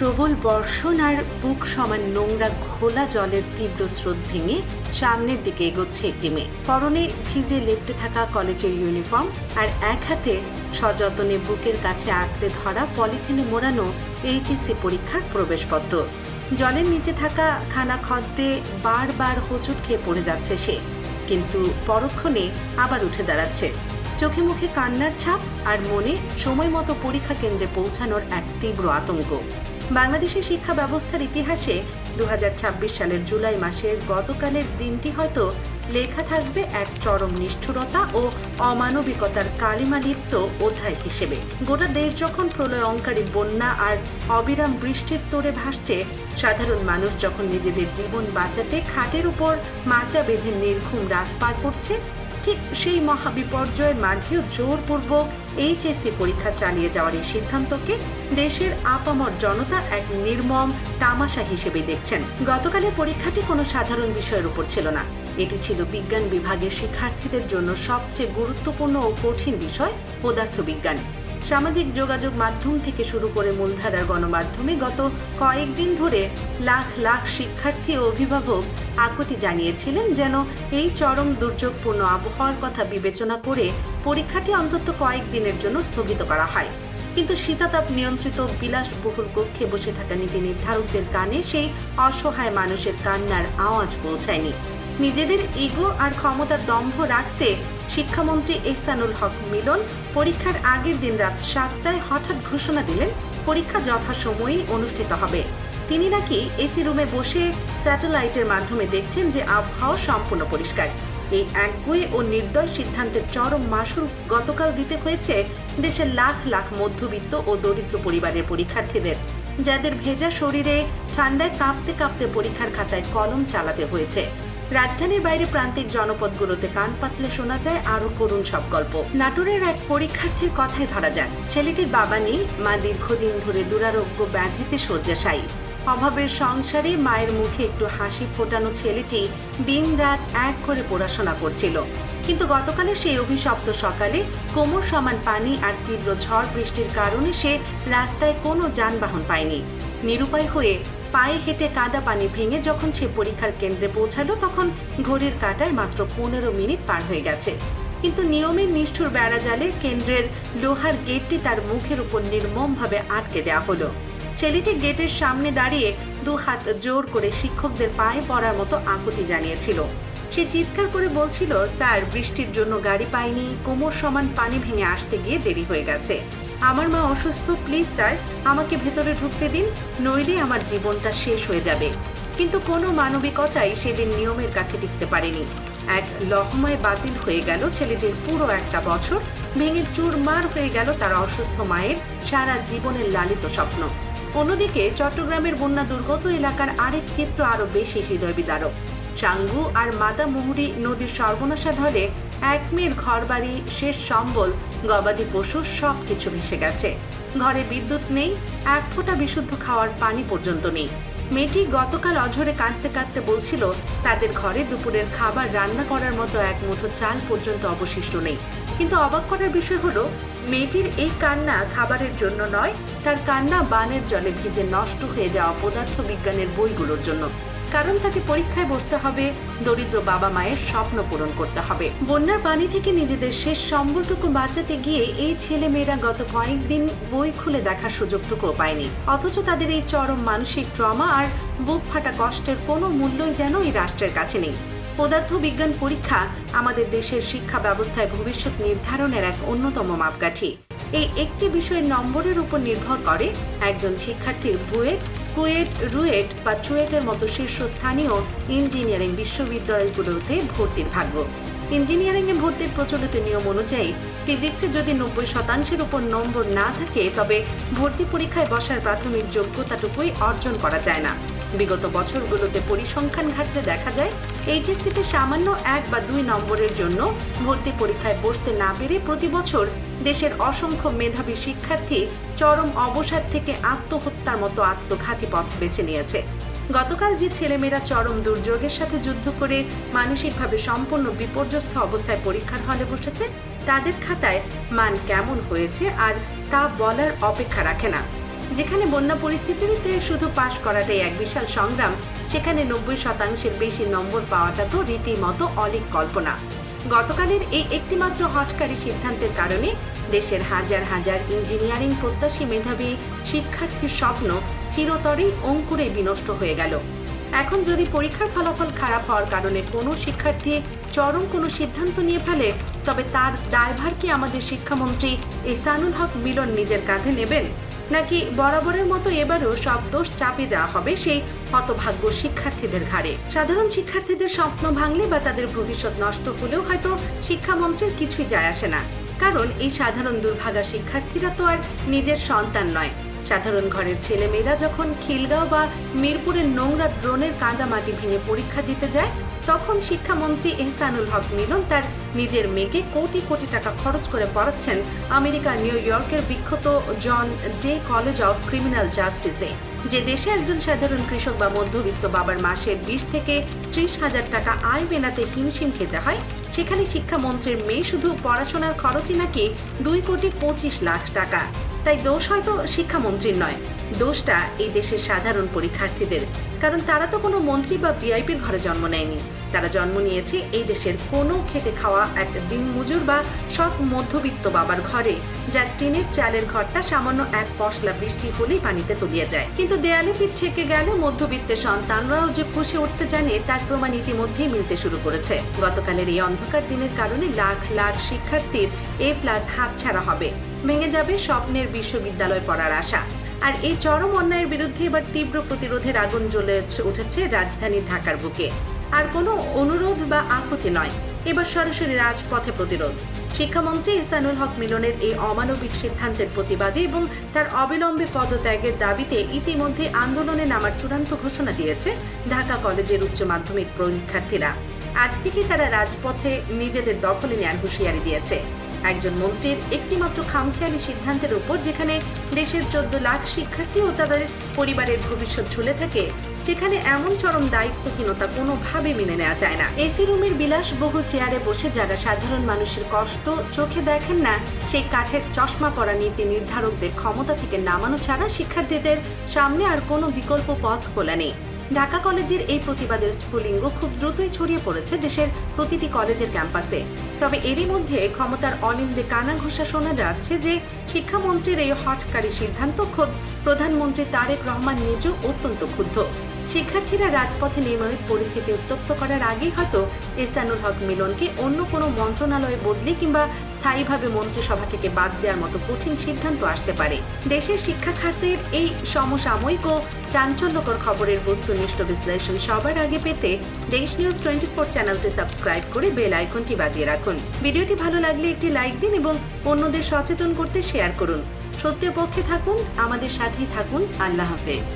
প্রবল বর্ষণ আর বুক সমান নোংরা ঘোলা জলের তীব্র স্রোত ভেঙে সামনের দিকে এগোচ্ছে একটি মেয়ে। পরনে ভিজে লেপ্টে থাকা কলেজের ইউনিফর্ম আর এক হাতে সযত্নে বুকের কাছে আঁকড়ে ধরা পলিথিনে মোড়ানো এইচএসসি পরীক্ষার প্রবেশপত্র। জলের নিচে থাকা খানা খদ্দে বারবার হোঁচট খেয়ে পড়ে যাচ্ছে সে, কিন্তু পরক্ষণে আবার উঠে দাঁড়াচ্ছে। চোখে মুখে কান্নার ছাপ আর মনে সময় মতো পরীক্ষা কেন্দ্রে পৌঁছানোর এক তীব্র আতঙ্ক। বাংলাদেশের শিক্ষা ব্যবস্থার ইতিহাসে 2026 সালের জুলাই মাসের গতকালের দিনটি হয়তো লেখা থাকবে এক চরম নিষ্ঠুরতা ও অমানবিকতার কালিমালিপ্ত অধ্যায় হিসেবে। গোটা দেশ যখন প্রলয়ঙ্কারী বন্যা আর অবিরাম বৃষ্টির তোড়ে ভাসছে, সাধারণ মানুষ যখন নিজেদের জীবন বাঁচাতে খাটের উপর মাচা বেঁধে নির্ঘুম রাত পার করছে, ঠিক সেই মহাবিপর্যয়ের মাঝেও জোরপূর্বক এইচএসসি পরীক্ষা চালিয়ে যাওয়ার এই সিদ্ধান্তকে দেশের আপামর জনতা এক নির্মম তামাশা হিসেবে দেখছেন। গতকালের পরীক্ষাটি কোনো সাধারণ বিষয়ের উপর ছিল না। এটি ছিল বিজ্ঞান বিভাগের শিক্ষার্থীদের জন্য সবচেয়ে গুরুত্বপূর্ণ ও কঠিন বিষয় পদার্থবিজ্ঞান। সামাজিক যোগাযোগ মাধ্যম থেকে শুরু করে মূলধারার গণমাধ্যমে গত কয়েকদিন ধরে লাখ লাখ শিক্ষার্থী ও অভিভাবক আকুতি জানিয়েছিলেন যেন এই চরম দুর্যোগপূর্ণ আবহাওয়ার কথা বিবেচনা করে পরীক্ষাটি অন্তত কয়েকদিনের জন্য স্থগিত করা হয়। কিন্তু শীতাতাপ নিয়ন্ত্রিত বিলাসবহুল কক্ষে বসে থাকা নীতি নির্ধারকদের কানে সেই অসহায় মানুষের কান্নার আওয়াজ পৌঁছায়নি। নিজেদের ইগো আর ক্ষমতার দম্ভ রাখতে শিক্ষামন্ত্রী এহসানুল হক মিলন পরীক্ষার আগের দিন রাত 7টায় হঠাৎ ঘোষণা দিলেন পরীক্ষা যথাসময়েই অনুষ্ঠিত হবে। তিনি নাকি এসি রুমে বসে স্যাটেলাইটের মাধ্যমে দেখছেন যে আবহাওয়া সম্পূর্ণ পরিষ্কার। এই একগুঁয়ে ও নির্দয় সিদ্ধান্তের চরম মাশুল গতকাল দিতে হয়েছে দেশের লাখ লাখ মধ্যবিত্ত ও দরিদ্র পরিবারের পরীক্ষার্থীদের, যাদের ভেজা শরীরে ঠান্ডায় কাঁপতে কাঁপতে পরীক্ষার খাতায় কলম চালাতে হয়েছে। রাজধানীর বাইরে প্রান্তিক জনপদগুলোতে কান পাতলে শোনা যায় আরো করুণ সব গল্প। নাটোরের এক পরীক্ষার্থীর কথায় ধরা যাক, ছেলেটির বাবা নেই, মা দীর্ঘদিন ধরে দুরারোগ্য ব্যাধিতে শয্যাশায়ী। অভাবের সংসারে মায়ের মুখে একটু হাসি ফোটানো ছেলেটি দিন রাত এক করে পড়াশোনা করছিল। কিন্তু গতকালের সেই অভিশপ্ত সকালে কোমর সমান পানি আর তীব্র ঝড় বৃষ্টির কারণে সে রাস্তায় কোনো যানবাহন পায়নি। নিরুপায় হয়ে পায়ে হেঁটে কাদা পানি ভেঙে যখন সে পরীক্ষার কেন্দ্রে পৌঁছালো, তখন ঘড়ির কাঁটায় মাত্র 15 মিনিট পার হয়ে গেছে। কিন্তু নিয়মের নিষ্ঠুর বেড়াজালে কেন্দ্রের লোহার গেটটি তার মুখের উপর নির্মমভাবে আটকে দেওয়া হলো। ছেলেটি গেটের সামনে দাঁড়িয়ে 2 হাত জোর করে শিক্ষকদের পায়ে পড়ার মতো আকুতি জানিয়েছিল। সে চিৎকার করে বলছিল, স্যার, বৃষ্টির জন্য গাড়ি পাইনি, কোমর সমান পানি ভেঙে আসতে গিয়ে দেরি হয়ে গেছে। আমার মা অসুস্থ, প্লিজ স্যার আমাকে ভেতরে ঢুকতে দিন, নইলে আমার জীবনটা শেষ হয়ে যাবে। কিন্তু কোনো মানবিকতাই সেদিন নিয়মের কাছে টিকতে পারেনি। এক লহমায় বাতিল হয়ে গেল ছেলেটির পুরো একটা বছর, ভেঙে চুরমার হয়ে গেল তার অসুস্থ মায়ের সারা জীবনের লালিত স্বপ্ন। অন্যদিকে চট্টগ্রামের বন্যা দুর্গত এলাকার আরেক চিত্র আরো বেশি হৃদয় বিদারক। সাঙ্গু আর মাদামুহুরী নদীর সর্বনাশা ঢলে এক মেয়ের ঘরবাড়ি, শেষ সম্বল, গবাদি পশু সবকিছু ভেসে গেছে। ঘরে বিদ্যুৎ নেই, এক ফোঁটা বিশুদ্ধ খাওয়ার পানি পর্যন্ত নেই। মেয়েটি গতকাল অঝরে কাঁদতে কাঁদতে বলছিল তাদের ঘরে দুপুরের খাবার রান্না করার মতো এক মুঠো চাল পর্যন্ত অবশিষ্ট নেই। কিন্তু অবাক করার বিষয় হলো, মেয়েটির এই কান্না খাবারের জন্য নয়, তার কান্না বানের জলে ভিজে নষ্ট হয়ে যাওয়া পদার্থ বিজ্ঞানের বইগুলোর জন্য। কারণ তাকে পরীক্ষায় বসতে হবে, দরিদ্র বাবা মায়ের স্বপ্ন পূরণ করতে হবে। বন্যার পানি থেকে নিজেদের শেষ সম্বলটুকু বাঁচাতে গিয়ে এই ছেলে মেয়েরা গত কয়েকদিন বই খুলে দেখার সুযোগটুকুও পায়নি। অথচ তাদের এই চরম মানসিক ট্রমা আর বুক ফাটা কষ্টের কোনো মূল্যই যেন এই রাষ্ট্রের কাছে নেই। পদার্থ বিজ্ঞান পরীক্ষা আমাদের দেশের শিক্ষা ব্যবস্থায় ভবিষ্যৎ নির্ধারণের এক অন্যতম মাপকাঠি। এই একটি বিষয়ের নম্বরের উপর নির্ভর করে একজন শিক্ষার্থীর বুয়েট, কুয়েট, রুয়েট বা চুয়েটের মতো শীর্ষস্থানীয় ইঞ্জিনিয়ারিং বিশ্ববিদ্যালয়গুলোতে ভর্তির ভাগ্য। ইঞ্জিনিয়ারিংয়ে ভর্তির প্রচলিত নিয়ম অনুযায়ী ফিজিক্সে যদি 90% উপর নম্বর না থাকে, তবে ভর্তি পরীক্ষায় বসার প্রাথমিক যোগ্যতাটুকুই অর্জন করা যায় না। বিগত বছরগুলোতে পরিসংখ্যান ঘাটতে দেখা যায় এইচএসসিতে সামান্য 1 বা 2 নম্বরের জন্য ভর্তি পরীক্ষায় বসতে না পেরে প্রতি বছর দেশের অসংখ্য মেধাবী শিক্ষার্থী চরম অবসাদ থেকে আত্মহত্যার মতো আত্মঘাতী পথ বেছে নিয়েছে। গতকাল যে ছেলেমেয়েরা চরম দুর্যোগের সাথে যুদ্ধ করে মানসিকভাবে সম্পূর্ণ বিপর্যস্ত অবস্থায় পরীক্ষার হলে বসেছে, তাদের খাতায় মান কেমন হয়েছে আর তা বলার অপেক্ষা রাখে না। যেখানে বন্যা পরিস্থিতিতে শুধু পাশ করাটাই এক বিশাল সংগ্রাম, সেখানে 90% বেশি নম্বর পাওয়াটা তো রীতিমতো অলীক কল্পনা। গতকালের এই একটিমাত্র হঠকারী সিদ্ধান্তের কারণে দেশের হাজার হাজার ইঞ্জিনিয়ারিং প্রত্যাশী মেধাবী শিক্ষার্থীর স্বপ্ন চিরতরেই অঙ্কুরে বিনষ্ট হয়ে গেল। এখন যদি পরীক্ষার ফলাফল খারাপ হওয়ার কারণে কোনো শিক্ষার্থী চরম কোনো সিদ্ধান্ত নিয়ে ফেলে, তবে তার দায়ভার কি আমাদের শিক্ষামন্ত্রী এহসানুল হক মিলন নিজের কাঁধে নেবেন, নাকি বরাবরের মতো এবারও সব দোষ চাপিয়ে দেওয়া হবে সেই হতভাগ্য শিক্ষার্থীদের ঘাড়ে? সাধারণ শিক্ষার্থীদের স্বপ্ন ভাঙলে বা তাদের ভবিষ্যৎ নষ্ট হলেও হয়তো শিক্ষামন্ত্রীর কিছুই যায় আসে না, কারণ এই সাধারণ দুর্ভাগা শিক্ষার্থীরা তো আর নিজের সন্তান নয়। সাধারণ ঘরের ছেলেমেয়েরা যখন খিলগাঁও বা মিরপুরের নোংরা ড্রোনের কাদামাটি ভেঙে পরীক্ষা দিতে যায়, তখন শিক্ষামন্ত্রী এহসানুল হক মিলন তার নিজের মেয়েকে কোটি কোটি টাকা খরচ করে পড়াচ্ছেন আমেরিকার নিউ ইয়র্কের বিখ্যাত জন ডে কলেজ অফ ক্রিমিনাল জাস্টিসে। যে দেশে একজন সাধারণ কৃষক বা মধ্যবিত্ত বাবার মাসের 20 থেকে 30,000 টাকা আয় মেলাতে হিমশিম খেতে হয়, সেখানে শিক্ষামন্ত্রীর মেয়ে শুধু পড়াশোনার খরচই নাকি 2,25,00,000 টাকা। তাই দোষ হয়তো শিক্ষামন্ত্রীর নয়, দোষটা এই দেশের সাধারণ পরীক্ষার্থীদের, কারণ তারা তো কোনো মন্ত্রী বা ভিআইপির ঘরে জন্ম নেয়নি। তারা জন্ম নিয়েছে এই দেশের কোনো খেটে খাওয়া এক দিনমজুর বা সৎ মধ্যবিত্ত বাবার ঘরে, যার টিনের চালের ঘরটা সামান্য এক পশলা বৃষ্টি হলেই পানিতে তলিয়ে যায়। কিন্তু দেয়ালে পিঠ ঠেকে গেলে মধ্যবিত্তের সন্তানরাও যে খুশি উঠতে জানে তার প্রমাণ ইতিমধ্যেই মিলতে শুরু করেছে। গতকালের এই অন্ধকার দিনের কারণে লাখ লাখ শিক্ষার্থীর A+ হাতছাড়া হবে, ভেঙে যাবে স্বপ্নের বিশ্ববিদ্যালয় পড়ার আশা। আর এই চরম অন্যায়ের বিরুদ্ধে এবার তীব্র প্রতিরোধের আগুন জ্বলে উঠেছে রাজধানী ঢাকার বুকে। আর কোনো অনুরোধ বা আকুতি নয়, এবার সরাসরি রাজপথে প্রতিরোধ। শিক্ষামন্ত্রী এহসানুল হক মিলনের এই অমানবিক সিদ্ধান্তের প্রতিবাদে এবং তার অবিলম্বে পদত্যাগের দাবিতে ইতিমধ্যে আন্দোলনে নামার চূড়ান্ত ঘোষণা দিয়েছে ঢাকা কলেজের উচ্চ মাধ্যমিক পরীক্ষার্থীরা। আজ থেকে তারা রাজপথে নিজেদের দখলে নেওয়ার হুঁশিয়ারি দিয়েছে। একজন মন্ত্রীর একটিমাত্র খামখেয়ালি সিদ্ধান্তের উপর যেখানে দেশের 14 লাখ শিক্ষার্থী ও তাদের পরিবারের ভবিষ্যৎ ঝুলে থাকে, সেখানে এমন চরম দায়িত্বহীনতা কোনোভাবে মেনে নেওয়া যায় না। এসি রুমের বিলাসবহুল চেয়ারে বসে যারা সাধারণ মানুষের কষ্ট চোখে দেখেন না, সেই কাঠের চশমা পরা নীতি নির্ধারকদের ক্ষমতা থেকে নামানো ছাড়া শিক্ষার্থীদের সামনে আর কোনো বিকল্প পথ খোলা নেই। ঢাকা কলেজের এই প্রতিবাদের স্ফুলিঙ্গ খুব দ্রুতই ছড়িয়ে পড়েছে দেশের প্রতিটি কলেজের ক্যাম্পাসে। তবে এরই মধ্যে ক্ষমতার অলিন্দে কানা ঘোষা শোনা যাচ্ছে যে শিক্ষামন্ত্রীর এই হঠকারী সিদ্ধান্ত খোদ প্রধানমন্ত্রী তারেক রহমান নিজেও অত্যন্ত ক্ষুব্ধ। শিক্ষার্থীরা রাজপথে নেমে পরিস্থিতি উত্তপ্ত করার আগেই হয়তো এহসানুল হক মিলনকে অন্য কোনো মন্ত্রণালয়ে বদলি কিংবা স্থায়ীভাবে মন্ত্রিসভা থেকে বাদ দেওয়ার মতো কঠিন সিদ্ধান্ত আসতে পারে। দেশের শিক্ষা খাতের এই সমসাময়িক ও চাঞ্চল্যকর খবরের বস্তুনিষ্ঠ বিশ্লেষণ সবার আগে পেতে দেশ নিউজ 24 চ্যানেলটি সাবস্ক্রাইব করে বেল আইকনটি বাজিয়ে রাখুন। ভিডিওটি ভালো লাগলে একটি লাইক দিন এবং অন্যদের সচেতন করতে শেয়ার করুন। সত্যের পক্ষে থাকুন, আমাদের সাথেই থাকুন। আল্লাহ হাফেজ।